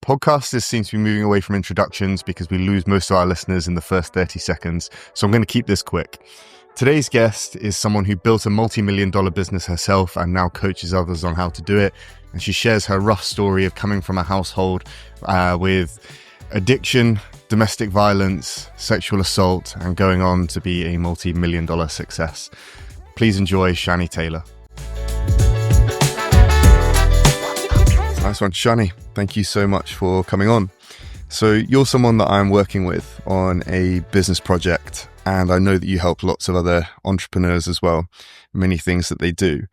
Podcasters seem to be moving away from introductions because we lose most of our listeners in the first 30 seconds. So I'm going to keep this quick. Today's guest is someone who built a multi-million-dollar business herself and now coaches others on how to do it. And she shares her rough story of coming from a household with addiction, domestic violence, sexual assault, and going on to be a multi-million-dollar success. Please enjoy Shani Taylor. Nice one. Shani, thank you so much for coming on. So you're someone that I'm working with on a business project, and I know that you help lots of other entrepreneurs as well, many things that they do.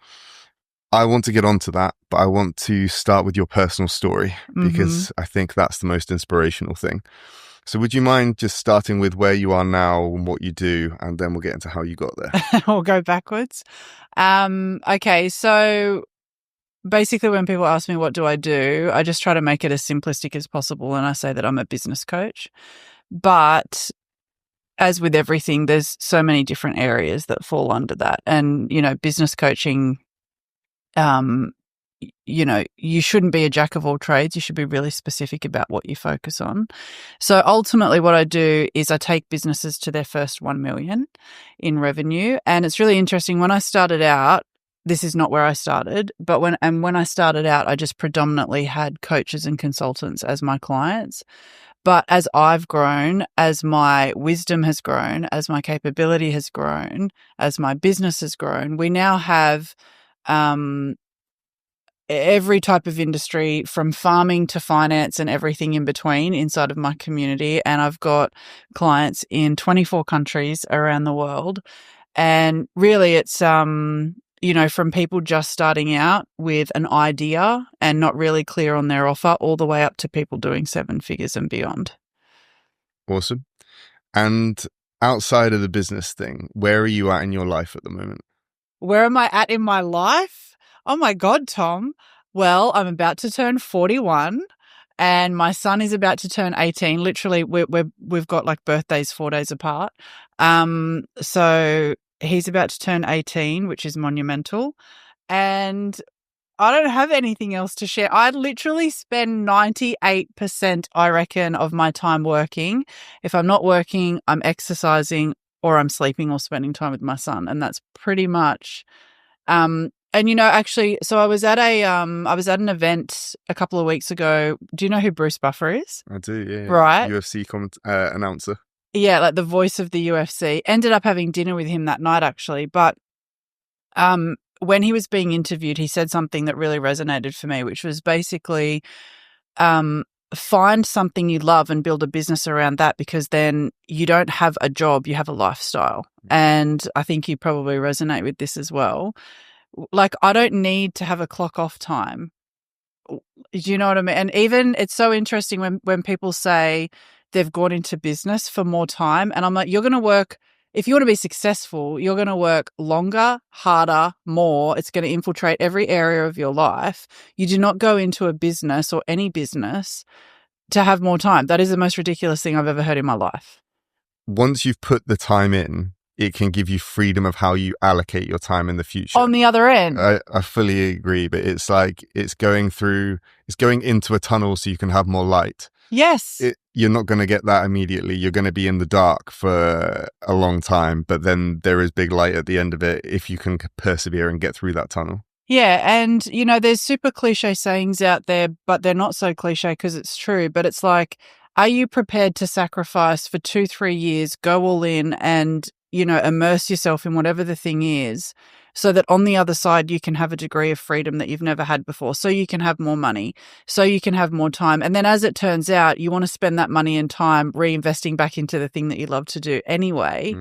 I want to get onto that, but I want to start with your personal story because I think that's the most inspirational thing. So would you mind just starting with where you are now and what you do, and then we'll get into how you got there? We'll go backwards. Okay, so basically when people ask me what do, I just try to make it as simplistic as possible, and I say that I'm a business coach. But as with everything, there's so many different areas that fall under that. And, business coaching, you shouldn't be a jack of all trades. You should be really specific about what you focus on. So ultimately what I do is I take businesses to their first 1 million in revenue. And it's really interesting. When I started out, this is not where I started, but when I started out, I just predominantly had coaches and consultants as my clients. But as I've grown, as my wisdom has grown, as my capability has grown, as my business has grown, we now have every type of industry from farming to finance and everything in between inside of my community. And I've got clients in 24 countries around the world. And really it's, from people just starting out with an idea and not really clear on their offer all the way up to people doing 7 figures and beyond. Awesome. And outside of the business thing, where are you at in your life at the moment? Where am I at in my life? Oh my God, Tom. Well, I'm about to turn 41 and my son is about to turn 18. Literally, we've got like birthdays 4 days apart. So he's about to turn 18, which is monumental. And I don't have anything else to share. I literally spend 98%, I reckon, of my time working. If I'm not working, I'm exercising or I'm sleeping or spending time with my son. And that's pretty much, actually, so I was at an event a couple of weeks ago. Do you know who Bruce Buffer is? I do, yeah. Right. UFC announcer. Yeah, like the voice of the UFC. Ended up having dinner with him that night, actually. But when he was being interviewed, he said something that really resonated for me, which was basically find something you love and build a business around that, because then you don't have a job, you have a lifestyle. And I think you probably resonate with this as well. Like, I don't need to have a clock off time. Do you know what I mean? And even it's so interesting when people say they've gone into business for more time. And I'm like, you're going to work, if you want to be successful, you're going to work longer, harder, more. It's going to infiltrate every area of your life. You do not go into a business or any business to have more time. That is the most ridiculous thing I've ever heard in my life. Once you've put the time in, it can give you freedom of how you allocate your time in the future. On the other end. I fully agree, but it's like it's going into a tunnel so you can have more light. Yes. You're not going to get that immediately. You're going to be in the dark for a long time, but then there is big light at the end of it if you can persevere and get through that tunnel. Yeah, and, there's super cliche sayings out there, but they're not so cliche because it's true. But it's like, are you prepared to sacrifice for 2-3 years, go all in and, immerse yourself in whatever the thing is, so that on the other side you can have a degree of freedom that you've never had before, so you can have more money, so you can have more time. And then as it turns out, you want to spend that money and time reinvesting back into the thing that you love to do anyway.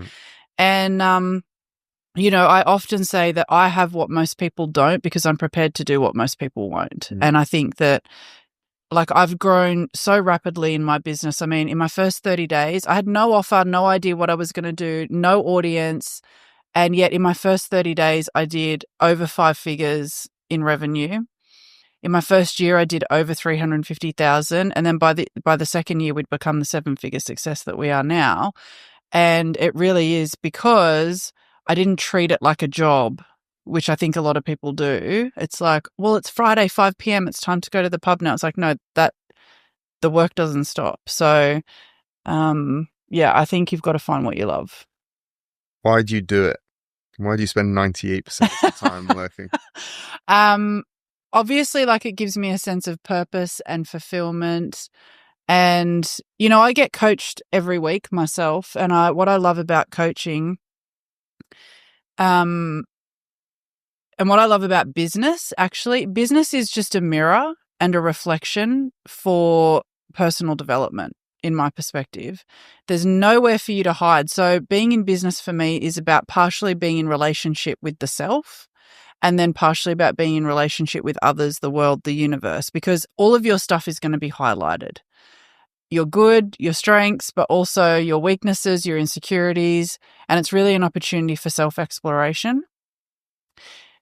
And, I often say that I have what most people don't because I'm prepared to do what most people won't. And I think that, like, I've grown so rapidly in my business. I mean, in my first 30 days, I had no offer, no idea what I was going to do, no audience. And yet in my first 30 days, I did over 5 figures in revenue. In my first year, I did over 350,000. And then by the second year, we'd become the 7-figure success that we are now. And it really is because I didn't treat it like a job, which I think a lot of people do. It's like, well, it's Friday, 5 p.m. It's time to go to the pub now. It's like, no, the work doesn't stop. So, yeah, I think you've got to find what you love. Why do you do it? Why do you spend 98% of the time working? Obviously, like, it gives me a sense of purpose and fulfillment. And, you know, I get coached every week myself. And what I love about coaching, and what I love about business, actually, business is just a mirror and a reflection for personal development, in my perspective. There's nowhere for you to hide. So being in business for me is about partially being in relationship with the self, and then partially about being in relationship with others, the world, the universe, because all of your stuff is going to be highlighted. Your good, your strengths, but also your weaknesses, your insecurities, and it's really an opportunity for self-exploration.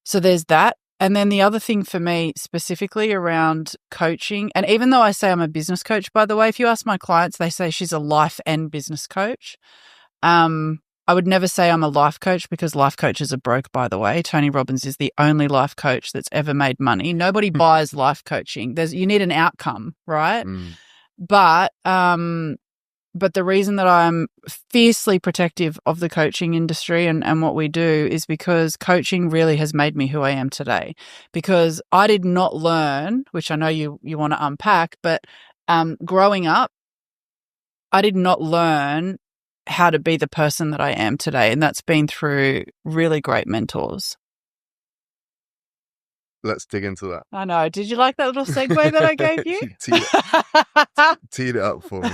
So there's that. And then the other thing for me specifically around coaching, and even though I say I'm a business coach, by the way, if you ask my clients, they say she's a life and business coach. I would never say I'm a life coach, because life coaches are broke, by the way. Tony Robbins is the only life coach that's ever made money. Nobody buys life coaching. You need an outcome, right? But the reason that I'm fiercely protective of the coaching industry and what we do is because coaching really has made me who I am today. Because I did not learn, which I know you want to unpack, but growing up, I did not learn how to be the person that I am today. And that's been through really great mentors. Let's dig into that. I know. Did you like that little segue that I gave you? Teed it up for me.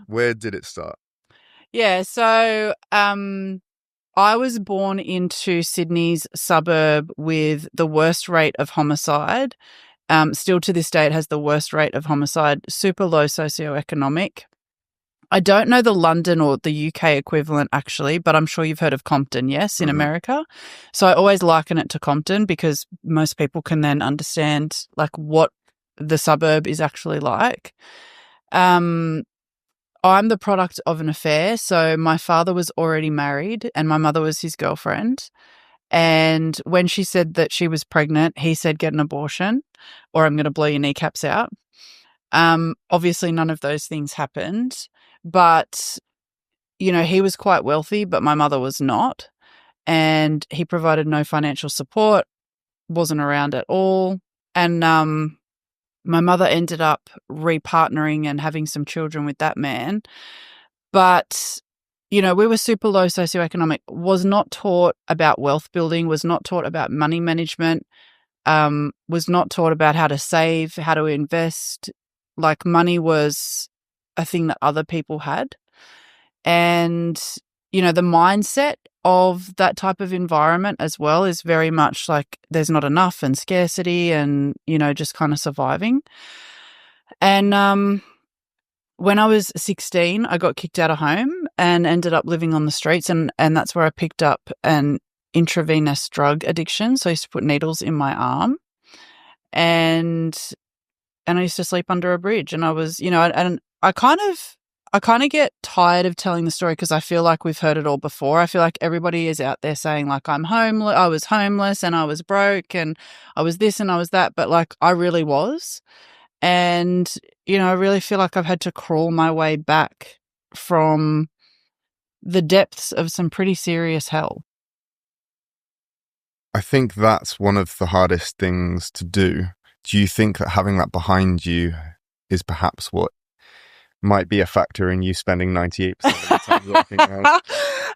Where did it start? Yeah. So I was born into Sydney's suburb with the worst rate of homicide. Still to this day, it has the worst rate of homicide, super low socioeconomic. I don't know the London or the UK equivalent, actually, but I'm sure you've heard of Compton, yes, in America. So I always liken it to Compton, because most people can then understand like what the suburb is actually like. I'm the product of an affair. So my father was already married and my mother was his girlfriend. And when she said that she was pregnant, he said, get an abortion or I'm going to blow your kneecaps out. Obviously, none of those things happened. But, you know, he was quite wealthy, but my mother was not. And he provided no financial support, wasn't around at all. And my mother ended up repartnering and having some children with that man. But, you know, we were super low socioeconomic, was not taught about wealth building, was not taught about money management, was not taught about how to save, how to invest. Like, money was a thing that other people had. And, you know, the mindset of that type of environment as well is very much like there's not enough and scarcity and, you know, just kind of surviving. And when I was 16, I got kicked out of home and ended up living on the streets. And that's where I picked up an intravenous drug addiction. So I used to put needles in my arm. And I used to sleep under a bridge. And I was, you know, and I kind of get tired of telling the story, because I feel like we've heard it all before. I feel like everybody is out there saying like I was homeless and I was broke and I was this and I was that, but like I really was. And, you know, I really feel like I've had to crawl my way back from the depths of some pretty serious hell. I think that's one of the hardest things to do. Do you think that having that behind you is perhaps what might be a factor in you spending 98% of the time working out?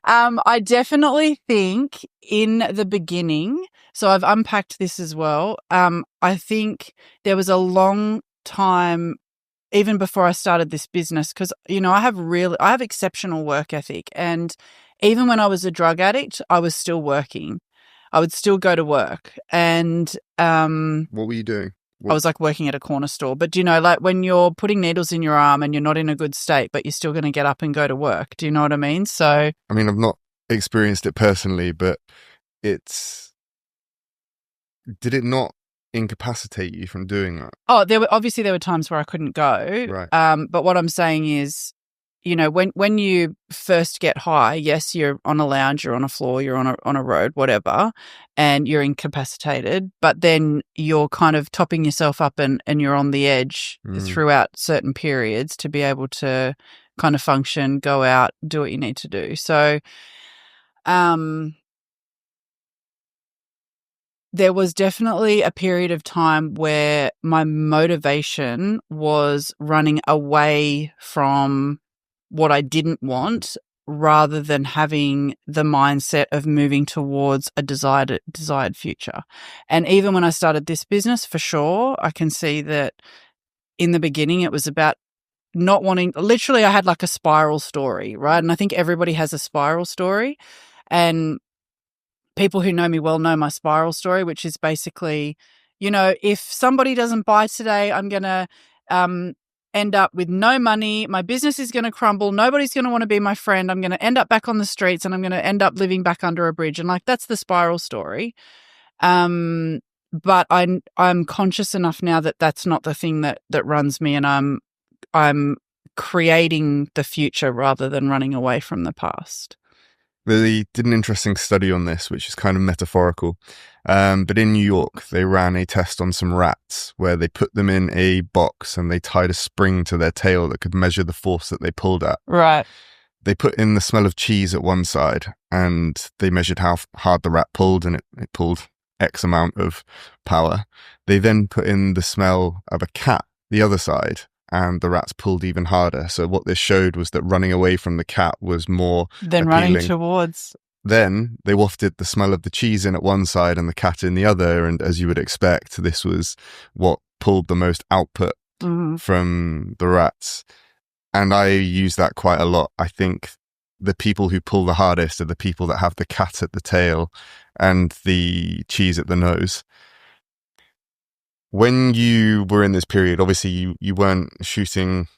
I definitely think in the beginning, so I've unpacked this as well. I think there was a long time, even before I started this business, because, you know, I have exceptional work ethic. And even when I was a drug addict, I was still working. I would still go to work. And what were you doing? I was like working at a corner store. But, do you know, like when you're putting needles in your arm and you're not in a good state, but you're still going to get up and go to work. Do you know what I mean? So, I mean, I've not experienced it personally, but did it not incapacitate you from doing that? Oh, there were times where I couldn't go. Right. But what I'm saying is, when you first get high, yes, you're on a lounge, you're on a floor, you're on a road, whatever, and you're incapacitated, but then you're kind of topping yourself up and you're on the edge throughout certain periods to be able to kind of function, go out, do what you need to do. So, there was definitely a period of time where my motivation was running away from what I didn't want rather than having the mindset of moving towards a desired future. And even when I started this business, for sure, I can see that in the beginning it was about not wanting, literally I had like a spiral story, right? And I think everybody has a spiral story. And people who know me well know my spiral story, which is basically, if somebody doesn't buy today, I'm going to end up with no money. My business is going to crumble. Nobody's going to want to be my friend. I'm going to end up back on the streets and I'm going to end up living back under a bridge. And that's the spiral story. But I'm conscious enough now that that's not the thing that runs me, and I'm creating the future rather than running away from the past. They did an interesting study on this, which is kind of metaphorical. But in New York, they ran a test on some rats where they put them in a box and they tied a spring to their tail that could measure the force that they pulled at. Right. They put in the smell of cheese at one side and they measured how hard the rat pulled, and it pulled X amount of power. They then put in the smell of a cat the other side, and the rats pulled even harder. So what this showed was that running away from the cat was more than appealing. Running towards. Then they wafted the smell of the cheese in at one side and the cat in the other, and as you would expect, this was what pulled the most output from the rats. And I use that quite a lot. I think the people who pull the hardest are the people that have the cat at the tail and the cheese at the nose. When you were in this period, obviously you weren't shooting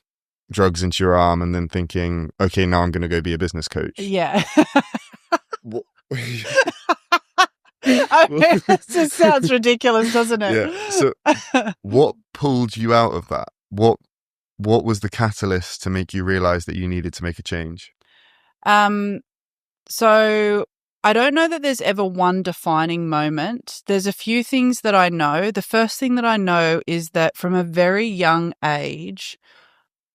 drugs into your arm and then thinking, okay, now I'm going to go be a business coach. Yeah. It just sounds ridiculous, doesn't it? Yeah. So what pulled you out of that? What was the catalyst to make you realize that you needed to make a change? So I don't know that there's ever one defining moment. There's a few things that I know. The first thing that I know is that from a very young age,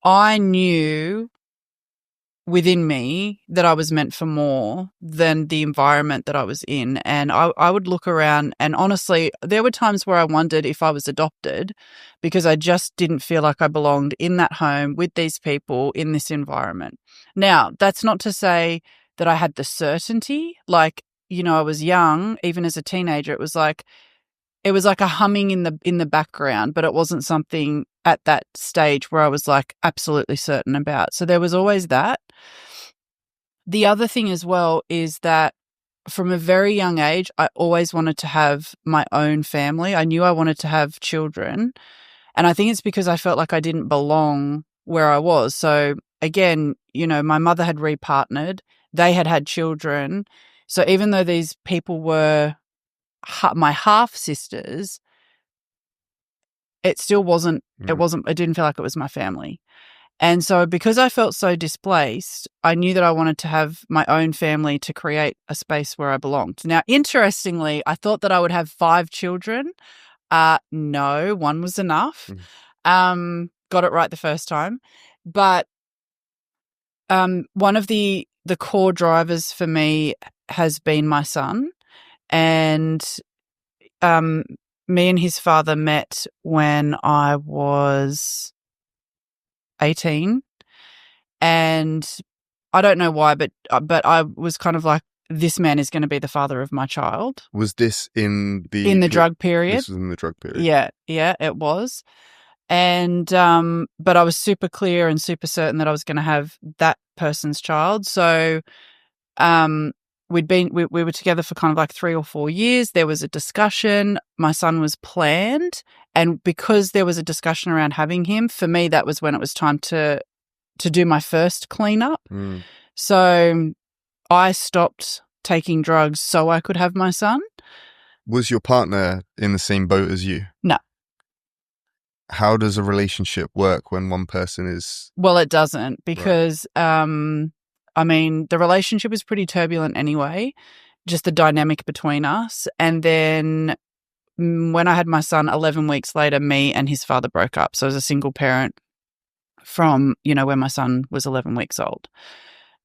I knew within me that I was meant for more than the environment that I was in. And I would look around, and honestly, there were times where I wondered if I was adopted because I just didn't feel like I belonged in that home with these people in this environment. Now, that's not to say that I had the certainty. I was young, even as a teenager, it was like a humming in the background, but it wasn't something at that stage where I was like absolutely certain about. So there was always that. The other thing as well is that from a very young age, I always wanted to have my own family. I knew I wanted to have children. And I think it's because I felt like I didn't belong where I was. So again, my mother had repartnered. They had children. So even though these people were my half sisters, it still wasn't, it didn't feel like it was my family. And so because I felt so displaced, I knew that I wanted to have my own family to create a space where I belonged. Now, interestingly, I thought that I would have 5 children. No, 1 was enough. Got it right the first time. But one of the core drivers for me has been my son. And me and his father met when I was 18, and I don't know why, but I was kind of like, this man is going to be the father of my child. Was this in the drug period? This was in the drug period. Yeah, it was. And but I was super clear and super certain that I was going to have that person's child. So we were together for kind of like 3 or 4 years. There was a discussion. My son was planned. And because there was a discussion around having him, for me, that was when it was time to do my first cleanup. So I stopped taking drugs so I could have my son. Was your partner in the same boat as you? No. how does a relationship work when one person is Well, it doesn't, right? because I mean, the relationship was pretty turbulent anyway, just the dynamic between us. And then when I had my son, 11 weeks later, me and his father broke up. So I was a single parent from, when my son was 11 weeks old.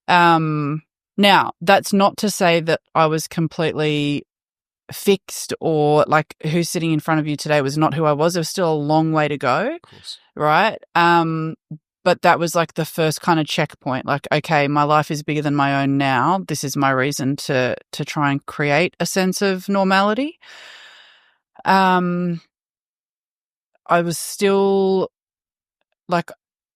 Now, that's not to say that I was completely fixed, or like who's sitting in front of you today was not who I was. There was still a long way to go, Of course. right? But that was like the first kind of checkpoint. Like, okay, my life is bigger than my own now. This is my reason to try and create a sense of normality. I was still like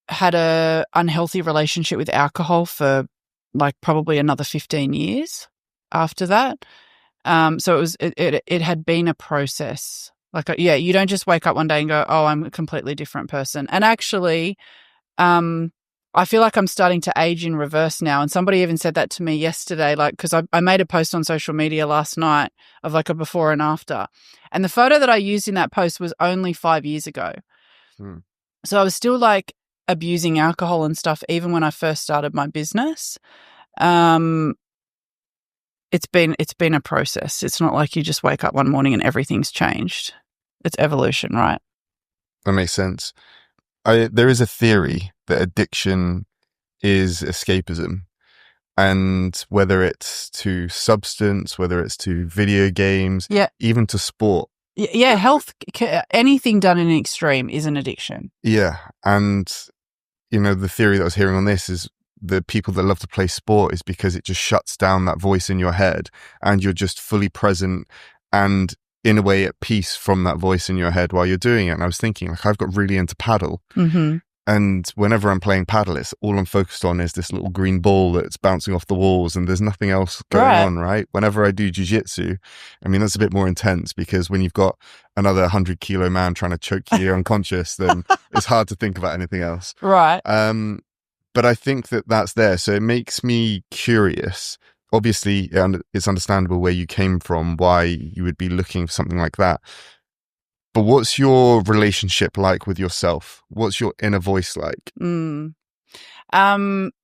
had a unhealthy relationship with alcohol for like probably another 15 years after that. So it had been a process. Like, you don't just wake up one day and go, oh, I'm a completely different person. And actually, I feel like I'm starting to age in reverse now. And somebody even said that to me yesterday, like, because I made a post on social media last night of like a before and after. And the photo that I used in that post was only 5 years ago. So I was still like abusing alcohol and stuff even when I first started my business. It's been a process. It's not like you just wake up one morning and everything's changed. It's evolution, right? That makes sense. There is a theory that addiction is escapism, and whether it's to substance, whether it's to video games, even to sport. Yeah, health, anything done in an extreme is an addiction. Yeah, and the theory that I was hearing on this is the people that love to play sport is because it just shuts down that voice in your head, and you're just fully present and in a way at peace from that voice in your head while you're doing it. And I was thinking, like, I've got really into paddle. Mm-hmm. And whenever I'm playing paddle, it's all I'm focused on is this little green ball that's bouncing off the walls, and there's nothing else going on, right? Whenever I do jiu-jitsu, I mean, that's a bit more intense, because when you've got another 100-kilo man trying to choke you unconscious, then it's hard to think about anything else. Right. But I think that that's there. So it makes me curious. Obviously, it's understandable where you came from, why you would be looking for something like that. But what's your relationship like with yourself? What's your inner voice like?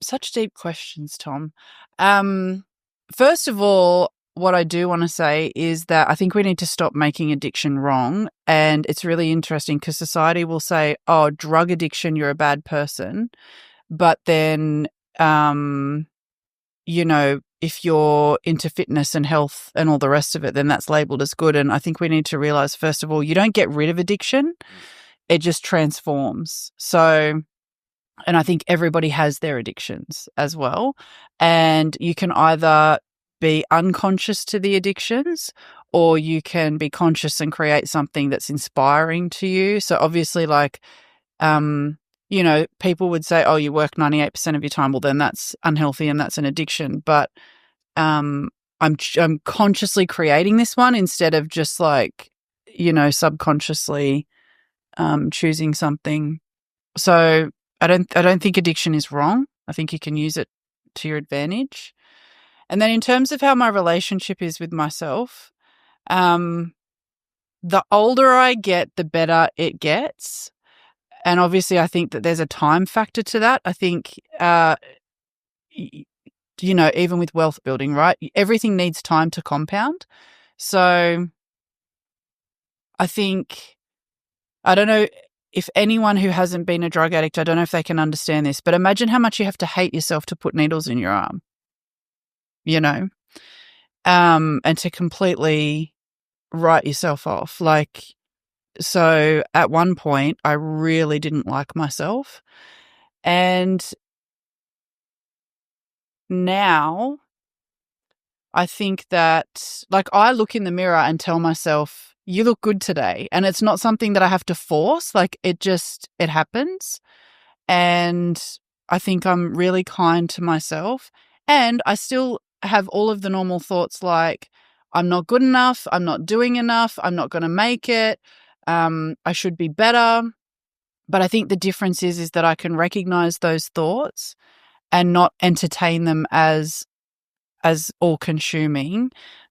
Such deep questions, Tom. First of all, what I do want to say is that I think we need to stop making addiction wrong. And it's really interesting because society will say, oh, drug addiction, you're a bad person. But then, if you're into fitness and health and all the rest of it, then that's labeled as good. And I think we need to realize, first of all, you don't get rid of addiction. It just transforms. So, and I think everybody has their addictions as well. And you can either be unconscious to the addictions, or you can be conscious and create something that's inspiring to you. So obviously, like, people would say, oh, you work 98% of your time. Well, then that's unhealthy and that's an addiction. But I'm consciously creating this one instead of just like, subconsciously choosing something. So I don't think addiction is wrong. I think you can use it to your advantage. And then in terms of how my relationship is with myself, the older I get, the better it gets. And obviously, I think that there's a time factor to that. I think, even with wealth building, right? Everything needs time to compound. So I think, I don't know if anyone who hasn't been a drug addict, I don't know if they can understand this, but imagine how much you have to hate yourself to put needles in your arm, and to completely write yourself off. Like, so at one point, I really didn't like myself. And now I think that, like, I look in the mirror and tell myself, you look good today. And it's not something that I have to force. Like, it happens. And I think I'm really kind to myself. And I still have all of the normal thoughts like, I'm not good enough. I'm not doing enough. I'm not going to make it. I should be better. But I think the difference is that I can recognize those thoughts and not entertain them as all-consuming,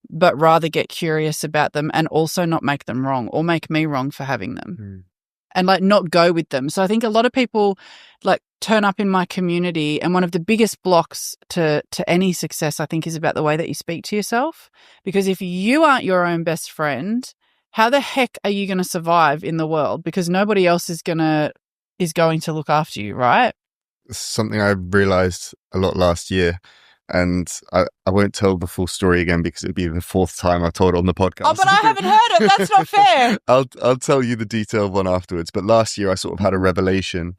but rather get curious about them and also not make them wrong or make me wrong for having them. and like not go with them. So I think a lot of people like turn up in my community, and one of the biggest blocks to any success, I think, is about the way that you speak to yourself. Because if you aren't your own best friend, how the heck are you going to survive in the world? Because nobody else is going to look after you, right? Something I realized a lot last year, and I won't tell the full story again because it'd be the fourth time I've told it on the podcast. Oh, but I haven't heard it. That's not fair. I'll tell you the detailed one afterwards. But last year I sort of had a revelation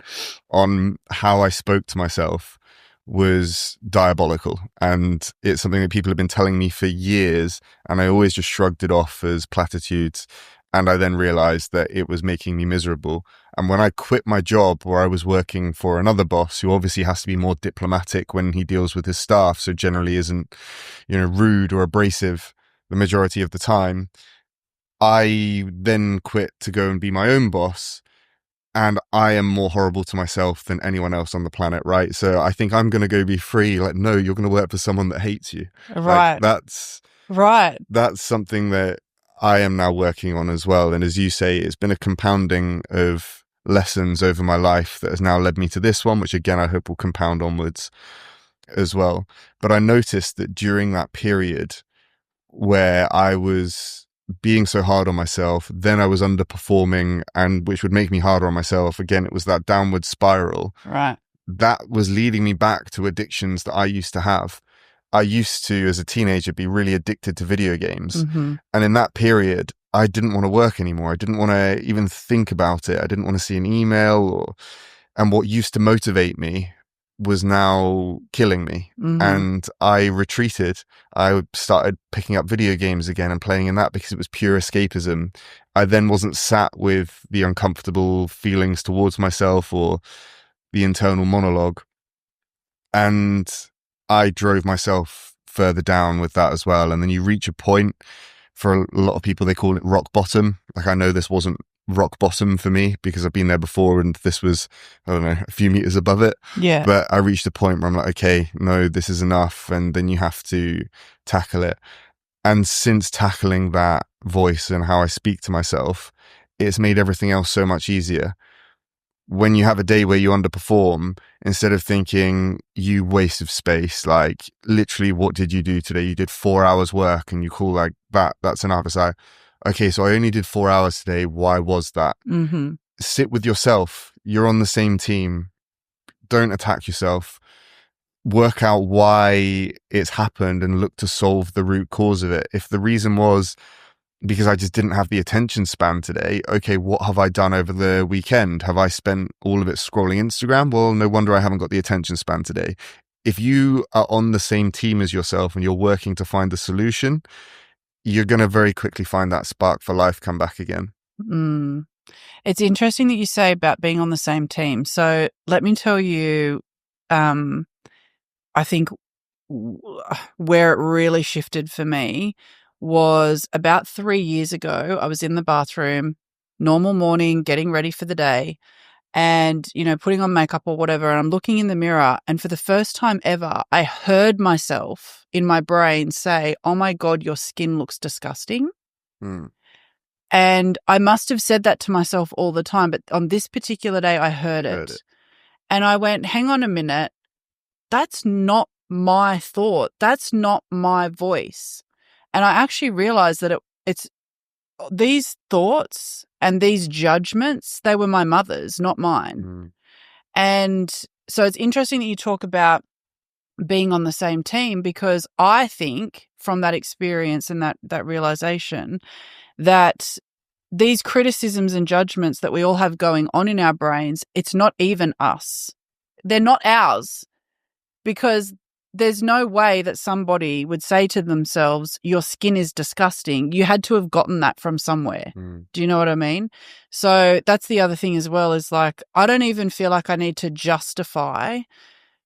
on how I spoke to myself was diabolical. And it's something that people have been telling me for years, and I always just shrugged it off as platitudes. And I then realized that it was making me miserable. And when I quit my job where I was working for another boss who obviously has to be more diplomatic when he deals with his staff, so generally isn't, rude or abrasive the majority of the time, I then quit to go and be my own boss. And I am more horrible to myself than anyone else on the planet, right? So I think I'm going to go be free. Like, no, you're going to work for someone that hates you. Right. Like, that's something that I am now working on as well. And as you say, it's been a compounding of lessons over my life that has now led me to this one, which again, I hope will compound onwards as well. But I noticed that during that period where I was being so hard on myself, then I was underperforming, and which would make me harder on myself. Again, it was that downward spiral. Right. That was leading me back to addictions that I used to have. I used to, as a teenager, be really addicted to video games. Mm-hmm. And in that period, I didn't want to work anymore. I didn't want to even think about it. I didn't want to see an email, and what used to motivate me was now killing me. Mm-hmm. And I retreated. I started picking up video games again and playing in that because it was pure escapism. I then wasn't sat with the uncomfortable feelings towards myself or the internal monologue. And I drove myself further down with that as well. And then you reach a point, for a lot of people, they call it rock bottom. Like, I know this wasn't rock bottom for me because I've been there before, and this was, I don't know, a few meters above it. Yeah. But I reached a point where I'm like, okay, no, this is enough. And then you have to tackle it. And since tackling that voice and how I speak to myself, it's made everything else so much easier. When you have a day where you underperform, instead of thinking, you waste of space, like, literally, what did you do today? You did 4 hours work, and you call like that's enough. It's like, okay, so I only did 4 hours today. Why was that? Mm-hmm. Sit with yourself. You're on the same team. Don't attack yourself. Work out why it's happened and look to solve the root cause of it. If the reason was because I just didn't have the attention span today, okay, what have I done over the weekend? Have I spent all of it scrolling Instagram? Well, no wonder I haven't got the attention span today. If you are on the same team as yourself and you're working to find the solution, you're going to very quickly find that spark for life come back again. Mm. It's interesting that you say about being on the same team. So let me tell you, I think where it really shifted for me was about 3 years ago. I was in the bathroom, normal morning, getting ready for the day, and, putting on makeup or whatever. And I'm looking in the mirror, and for the first time ever, I heard myself in my brain say, "Oh my God, your skin looks disgusting." Mm. And I must have said that to myself all the time, but on this particular day, I heard it. And I went, hang on a minute, that's not my thought. That's not my voice. And I actually realized that it's these thoughts and these judgments, they were my mother's, not mine. Mm. And so it's interesting that you talk about being on the same team, because I think from that experience and that realization that these criticisms and judgments that we all have going on in our brains, it's not even us. They're not ours, because there's no way that somebody would say to themselves, your skin is disgusting. You had to have gotten that from somewhere. Mm. Do you know what I mean? So that's the other thing as well, is like, I don't even feel like I need to justify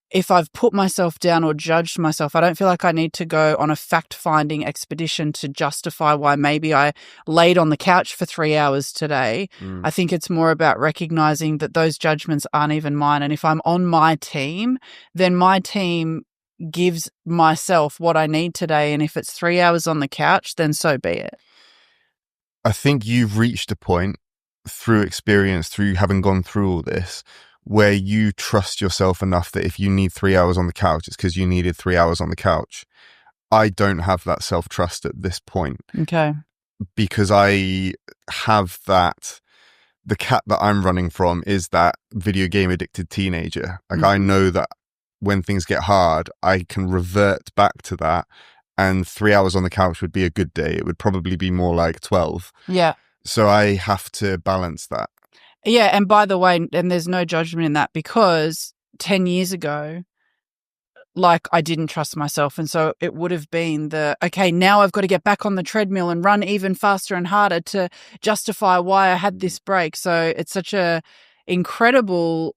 if I've put myself down or judged myself. I don't feel like I need to go on a fact-finding expedition to justify why maybe I laid on the couch for 3 hours today. Mm. I think it's more about recognizing that those judgments aren't even mine. And if I'm on my team, then my team gives myself what I need today. And if it's 3 hours on the couch, then so be it. I think you've reached a point through experience, through having gone through all this, where you trust yourself enough that if you need 3 hours on the couch, it's because you needed 3 hours on the couch. I don't have that self-trust at this point. Okay. Because I have that, the cat that I'm running from is that video game addicted teenager. Like, I know that when things get hard, I can revert back to that, and 3 hours on the couch would be a good day. It would probably be more like 12. Yeah. So I have to balance that. Yeah. And by the way, and there's no judgment in that, because 10 years ago, like, I didn't trust myself. And so it would have been okay, now I've got to get back on the treadmill and run even faster and harder to justify why I had this break. So it's such a incredible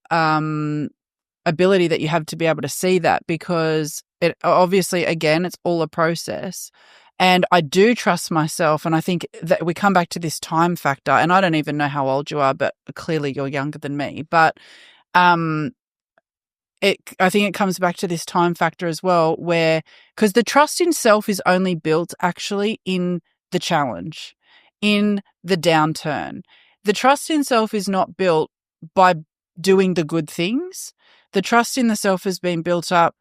ability that you have to be able to see that, because it obviously, again, it's all a process. And I do trust myself. And I think that we come back to this time factor. And I don't even know how old you are, but clearly you're younger than me. But I think it comes back to this time factor as well, where, because the trust in self is only built actually in the challenge, in the downturn. The trust in self is not built by doing the good things. The trust in the self has been built up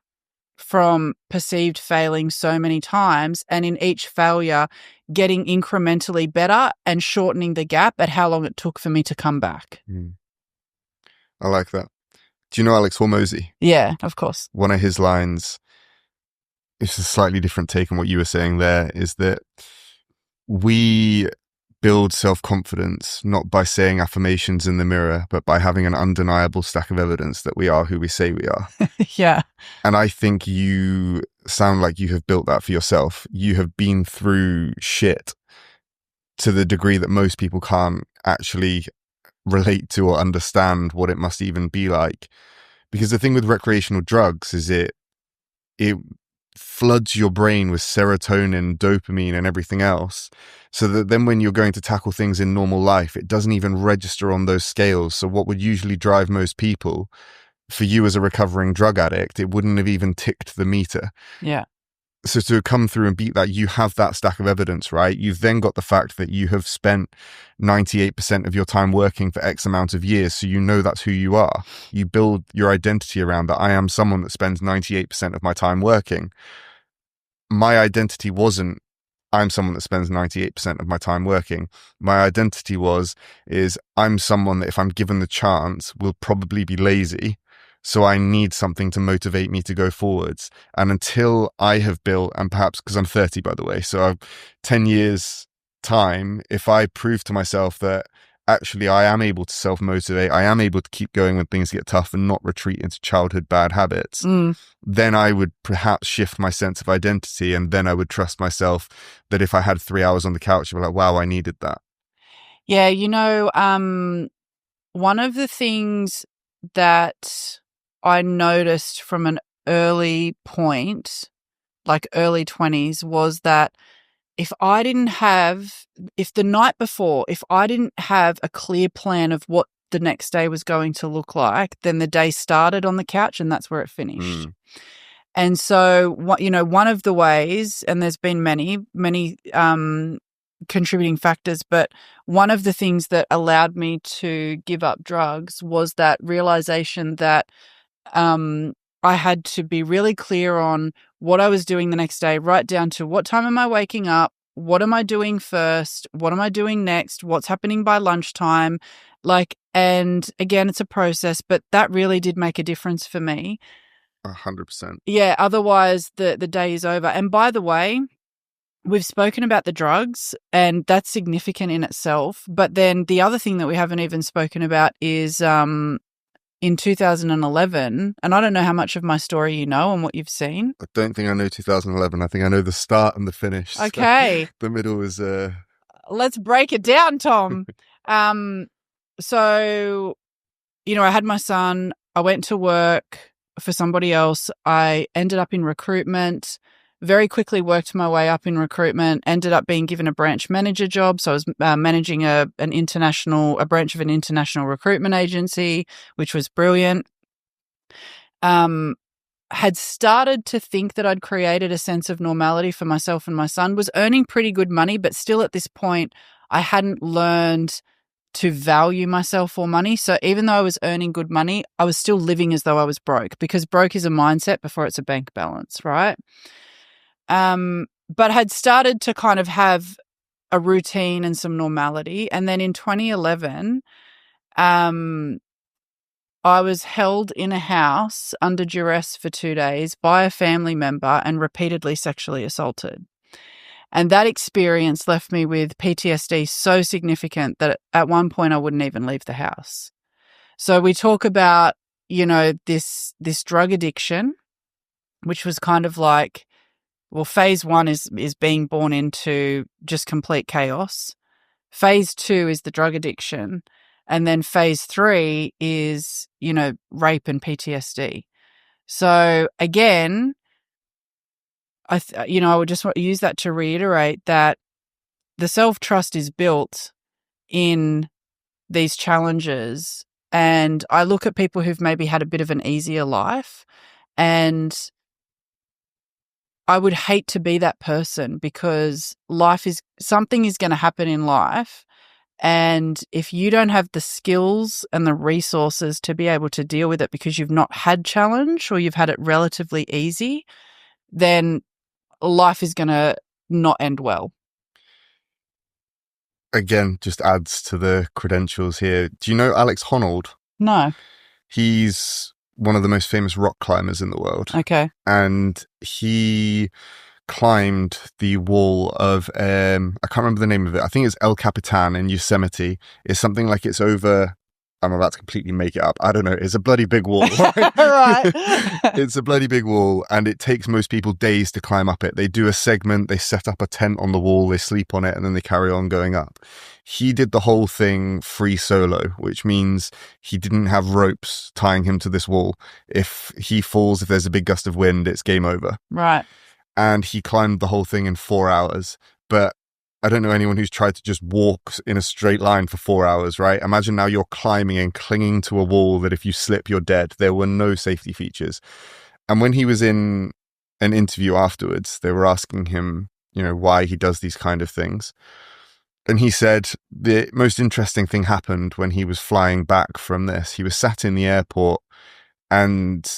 from perceived failing so many times, and in each failure, getting incrementally better and shortening the gap at how long it took for me to come back. I like that. Do you know Alex Hormozy? Yeah, of course. One of his lines, it's a slightly different take on what you were saying there, is that we build self-confidence not by saying affirmations in the mirror, but by having an undeniable stack of evidence that we are who we say we are. Yeah. And I think you sound like you have built that for yourself. You have been through shit to the degree that most people can't actually relate to or understand what it must even be like. Because the thing with recreational drugs is it floods your brain with serotonin, dopamine, and everything else, so that then when you're going to tackle things in normal life, it doesn't even register on those scales. So what would usually drive most people, for you as a recovering drug addict, it wouldn't have even ticked the meter. Yeah. So to come through and beat that, you have that stack of evidence, right? You've then got the fact that you have spent 98% of your time working for X amount of years. So you know that's who you are. You build your identity around that. I am someone that spends 98% of my time working. My identity wasn't, I'm someone that spends 98% of my time working. My identity is I'm someone that, if I'm given the chance, will probably be lazy. So I need something to motivate me to go forwards. And until I have built, and perhaps because I'm 30, by the way, so I've 10 years time, if I prove to myself that actually I am able to self-motivate, I am able to keep going when things get tough and not retreat into childhood bad habits, then I would perhaps shift my sense of identity. And then I would trust myself that if I had 3 hours on the couch, I'd be like, wow, I needed that. Yeah. One of the things that I noticed from an early point, like early 20s, was that if the night before, if I didn't have a clear plan of what the next day was going to look like, then the day started on the couch and that's where it finished. And so, one of the ways, and there's been many contributing factors, but one of the things that allowed me to give up drugs was that realization that I had to be really clear on what I was doing the next day, right down to what time am I waking up, what am I doing first, what am I doing next, what's happening by lunchtime, and again, it's a process, but that really did make a difference for me. 100%. Yeah, otherwise the day is over. And by the way, we've spoken about the drugs, and that's significant in itself. But then the other thing that we haven't even spoken about is in 2011, and I don't know how much of my story you know and what you've seen. I don't think I know 2011. I think I know the start and the finish. Okay. So the middle is... Let's break it down, Tom. So, I had my son. I went to work for somebody else. I ended up in recruitment, very quickly worked my way up in recruitment, ended up being given a branch manager job. So I was managing a branch of an international recruitment agency, which was brilliant. Had started to think that I'd created a sense of normality for myself and my son, was earning pretty good money, but still at this point, I hadn't learned to value myself for money. So even though I was earning good money, I was still living as though I was broke, because broke is a mindset before it's a bank balance, right? But had started to kind of have a routine and some normality. And then in 2011, I was held in a house under duress for 2 days by a family member and repeatedly sexually assaulted. And that experience left me with PTSD so significant that at one point I wouldn't even leave the house. So we talk about, this drug addiction, which was kind of like, well, phase 1 is being born into just complete chaos. Phase 2 is the drug addiction. And then phase 3 is, rape and PTSD. So again, I would just use that to reiterate that the self-trust is built in these challenges. And I look at people who've maybe had a bit of an easier life, and I would hate to be that person, because something is going to happen in life. And if you don't have the skills and the resources to be able to deal with it because you've not had challenge or you've had it relatively easy, then life is going to not end well. Again, just adds to the credentials here. Do you know Alex Honnold? No. He's one of the most famous rock climbers in the world. Okay. And he climbed the wall of, I can't remember the name of it. I think it's El Capitan in Yosemite. It's something like it's over, I'm about to completely make it up. I don't know. It's a bloody big wall. Right. It's a bloody big wall, and it takes most people days to climb up it. They do a segment, they set up a tent on the wall, they sleep on it, and then they carry on going up. He did the whole thing free solo, which means he didn't have ropes tying him to this wall. If he falls, if there's a big gust of wind, it's game over. Right. And he climbed the whole thing in 4 hours. But I don't know anyone who's tried to just walk in a straight line for 4 hours, right? Imagine now you're climbing and clinging to a wall that if you slip, you're dead. There were no safety features. And when he was in an interview afterwards, they were asking him, why he does these kind of things. And he said the most interesting thing happened when he was flying back from this. He was sat in the airport, and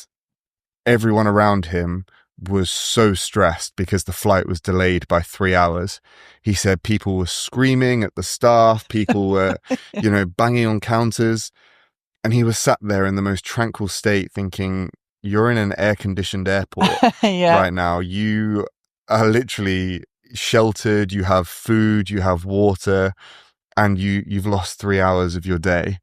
everyone around him was so stressed because the flight was delayed by 3 hours. He said people were screaming at the staff, people were, banging on counters. And he was sat there in the most tranquil state thinking, you're in an air-conditioned airport right now. You are literally sheltered, you have food, you have water, and you've lost 3 hours of your day.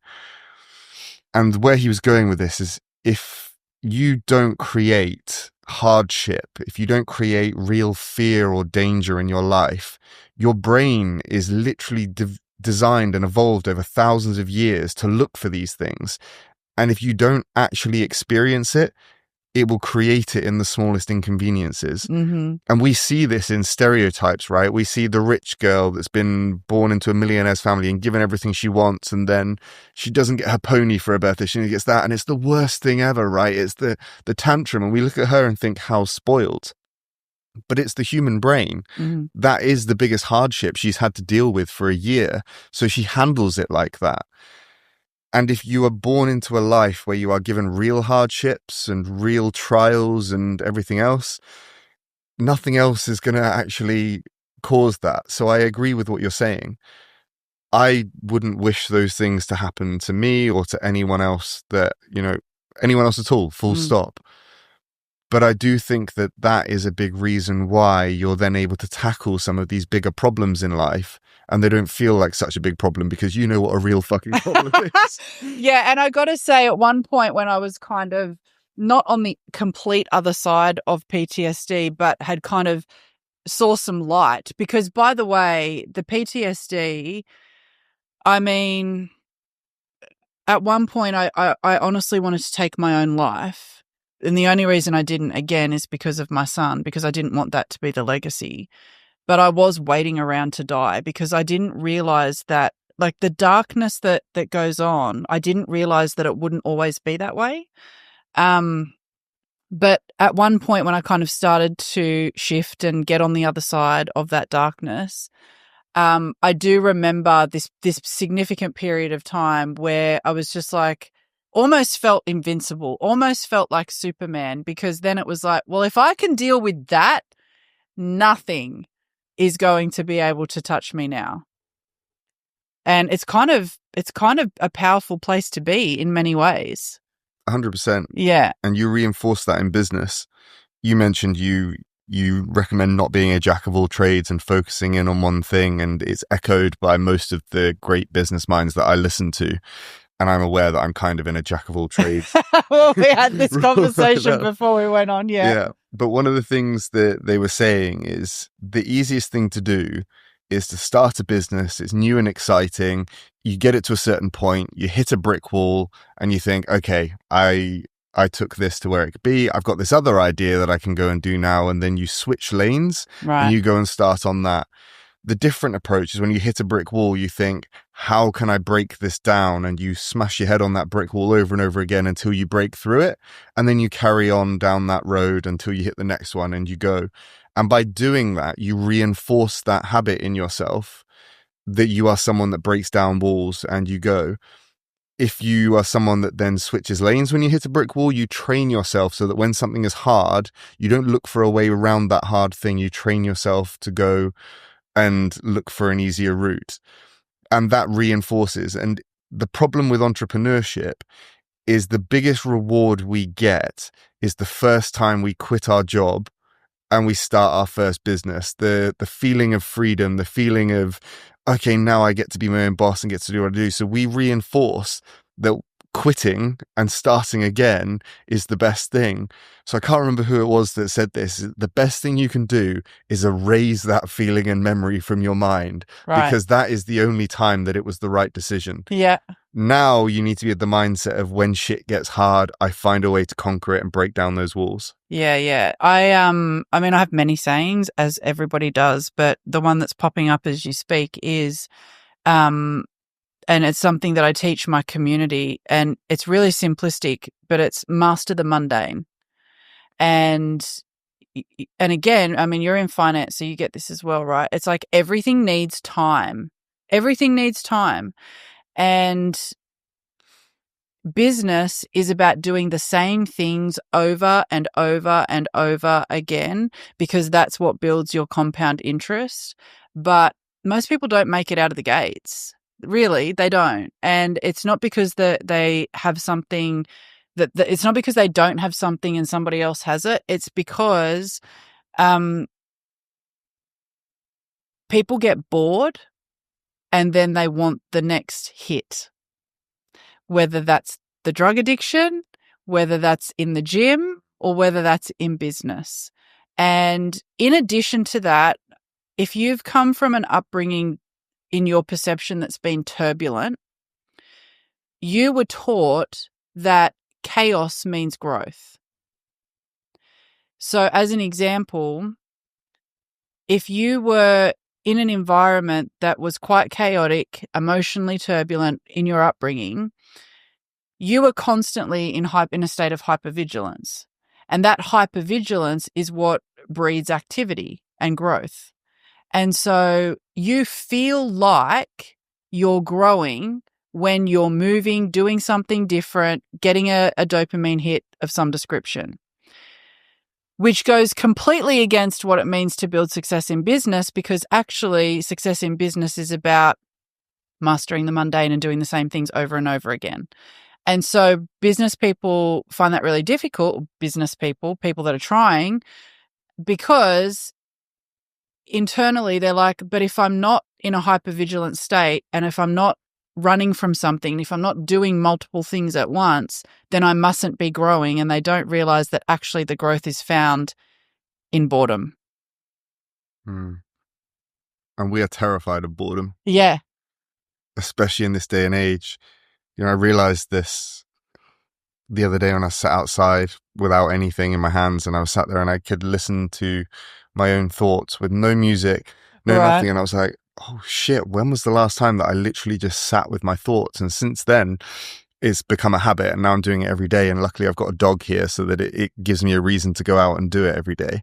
And where he was going with this is, if you don't create hardship, if you don't create real fear or danger in your life, your brain is literally designed and evolved over thousands of years to look for these things. And if you don't actually experience it, it will create it in the smallest inconveniences. Mm-hmm. And we see this in stereotypes, right? We see the rich girl that's been born into a millionaire's family and given everything she wants, and then she doesn't get her pony for her birthday. She gets that, and it's the worst thing ever, right? It's the tantrum, and we look at her and think, how spoiled. But it's the human brain. Mm-hmm. That is the biggest hardship she's had to deal with for a year. So she handles it like that. And if you are born into a life where you are given real hardships and real trials and everything else, nothing else is going to actually cause that. So I agree with what you're saying. I wouldn't wish those things to happen to me or to anyone else anyone else at all, full stop. But I do think that is a big reason why you're then able to tackle some of these bigger problems in life, and they don't feel like such a big problem because you know what a real fucking problem is. Yeah, and I got to say, at one point when I was kind of not on the complete other side of PTSD, but had kind of saw some light, because, by the way, the PTSD, I mean, at one point I honestly wanted to take my own life. And the only reason I didn't, again, is because of my son, because I didn't want that to be the legacy. But I was waiting around to die because I didn't realize that, like, the darkness that goes on, I didn't realize that it wouldn't always be that way. But at one point when I kind of started to shift and get on the other side of that darkness, I do remember this significant period of time where I was just like, almost felt invincible, almost felt like Superman, because then it was like, well, if I can deal with that, nothing is going to be able to touch me now. And it's kind of a powerful place to be in many ways. 100%. Yeah. And you reinforce that in business. You mentioned you recommend not being a jack of all trades and focusing in on one thing, and it's echoed by most of the great business minds that I listen to. And I'm aware that I'm kind of in a jack of all trades. Well, we had this conversation before we went on. Yeah. But one of the things that they were saying is the easiest thing to do is to start a business. It's new and exciting. You get it to a certain point, you hit a brick wall, and you think, okay, I took this to where it could be. I've got this other idea that I can go and do now. And then you switch lanes and you go and start on that. The different approach is when you hit a brick wall, you think, how can I break this down? And you smash your head on that brick wall over and over again until you break through it. And then you carry on down that road until you hit the next one and you go. And by doing that, you reinforce that habit in yourself that you are someone that breaks down walls and you go. If you are someone that then switches lanes when you hit a brick wall, you train yourself so that when something is hard, you don't look for a way around that hard thing. You train yourself to go and look for an easier route. And that reinforces. And the problem with entrepreneurship is the biggest reward we get is the first time we quit our job and we start our first business. The feeling of freedom, the feeling of, okay, now I get to be my own boss and get to do what I do. So we reinforce that quitting and starting again is the best thing. So I can't remember who it was that said this. The best thing you can do is erase that feeling and memory from your mind, because that is the only time that it was the right decision. Yeah. Now you need to be at the mindset of when shit gets hard, I find a way to conquer it and break down those walls. Yeah. I mean, I have many sayings, as everybody does, but the one that's popping up as you speak is, and it's something that I teach my community, and it's really simplistic, but it's master the mundane. And again, I mean, you're in finance, so you get this as well, right? It's like everything needs time. Everything needs time. And business is about doing the same things over and over and over again, because that's what builds your compound interest. But most people don't make it out of the gates. Really, they don't. And it's not because they have something that it's not because they don't have something and somebody else has it. It's because people get bored and then they want the next hit, whether that's the drug addiction, whether that's in the gym, or whether that's in business. And in addition to that, if you've come from an upbringing in your perception that's been turbulent, you were taught that chaos means growth. So as an example, if you were in an environment that was quite chaotic, emotionally turbulent in your upbringing, you were constantly in a state of hypervigilance. And that hypervigilance is what breeds activity and growth. And so you feel like you're growing when you're moving, doing something different, getting a dopamine hit of some description, which goes completely against what it means to build success in business, because actually success in business is about mastering the mundane and doing the same things over and over again. And so business people find that really difficult, people that are trying, because internally they're like, but if I'm not in a hypervigilant state, and if I'm not running from something, if I'm not doing multiple things at once, then I mustn't be growing. And they don't realize that actually the growth is found in boredom. And we are terrified of boredom. Yeah. Especially in this day and age. You know, I realized this the other day when I sat outside without anything in my hands, and I was sat there and I could listen to my own thoughts with no music, nothing. And I was like, oh shit, when was the last time that I literally just sat with my thoughts? And since then, it's become a habit, and now I'm doing it every day. And luckily I've got a dog here so that it gives me a reason to go out and do it every day.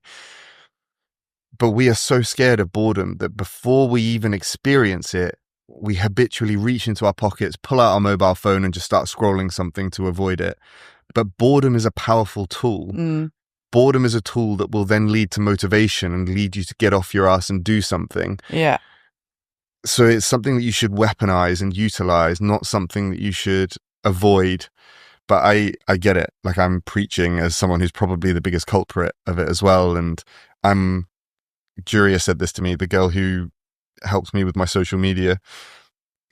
But we are so scared of boredom that before we even experience it, we habitually reach into our pockets, pull out our mobile phone and just start scrolling something to avoid it. But boredom is a powerful tool. Boredom is a tool that will then lead to motivation and lead you to get off your ass and do something. Yeah. So it's something that you should weaponize and utilize, not something that you should avoid. But I get it. Like, I'm preaching as someone who's probably the biggest culprit of it as well. And Juria said this to me, the girl who helped me with my social media.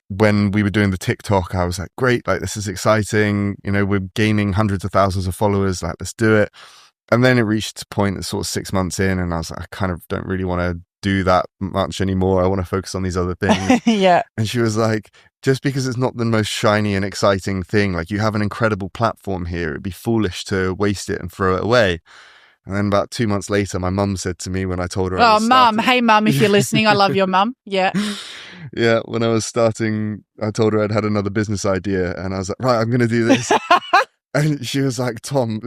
When we were doing the TikTok, I was like, great, like, this is exciting. You know, we're gaining hundreds of thousands of followers. Like, let's do it. And then it reached a point that's sort of 6 months in, and I was like, I kind of don't really want to do that much anymore. I want to focus on these other things. Yeah. And she was like, just because it's not the most shiny and exciting thing, like, you have an incredible platform here. It'd be foolish to waste it and throw it away. And then about 2 months later, my mum said to me when I told her, Hey, mum, if you're listening, I love your mum. Yeah. Yeah. When I was starting, I told her I'd had another business idea, and I was like, right, I'm going to do this. And she was like, Tom,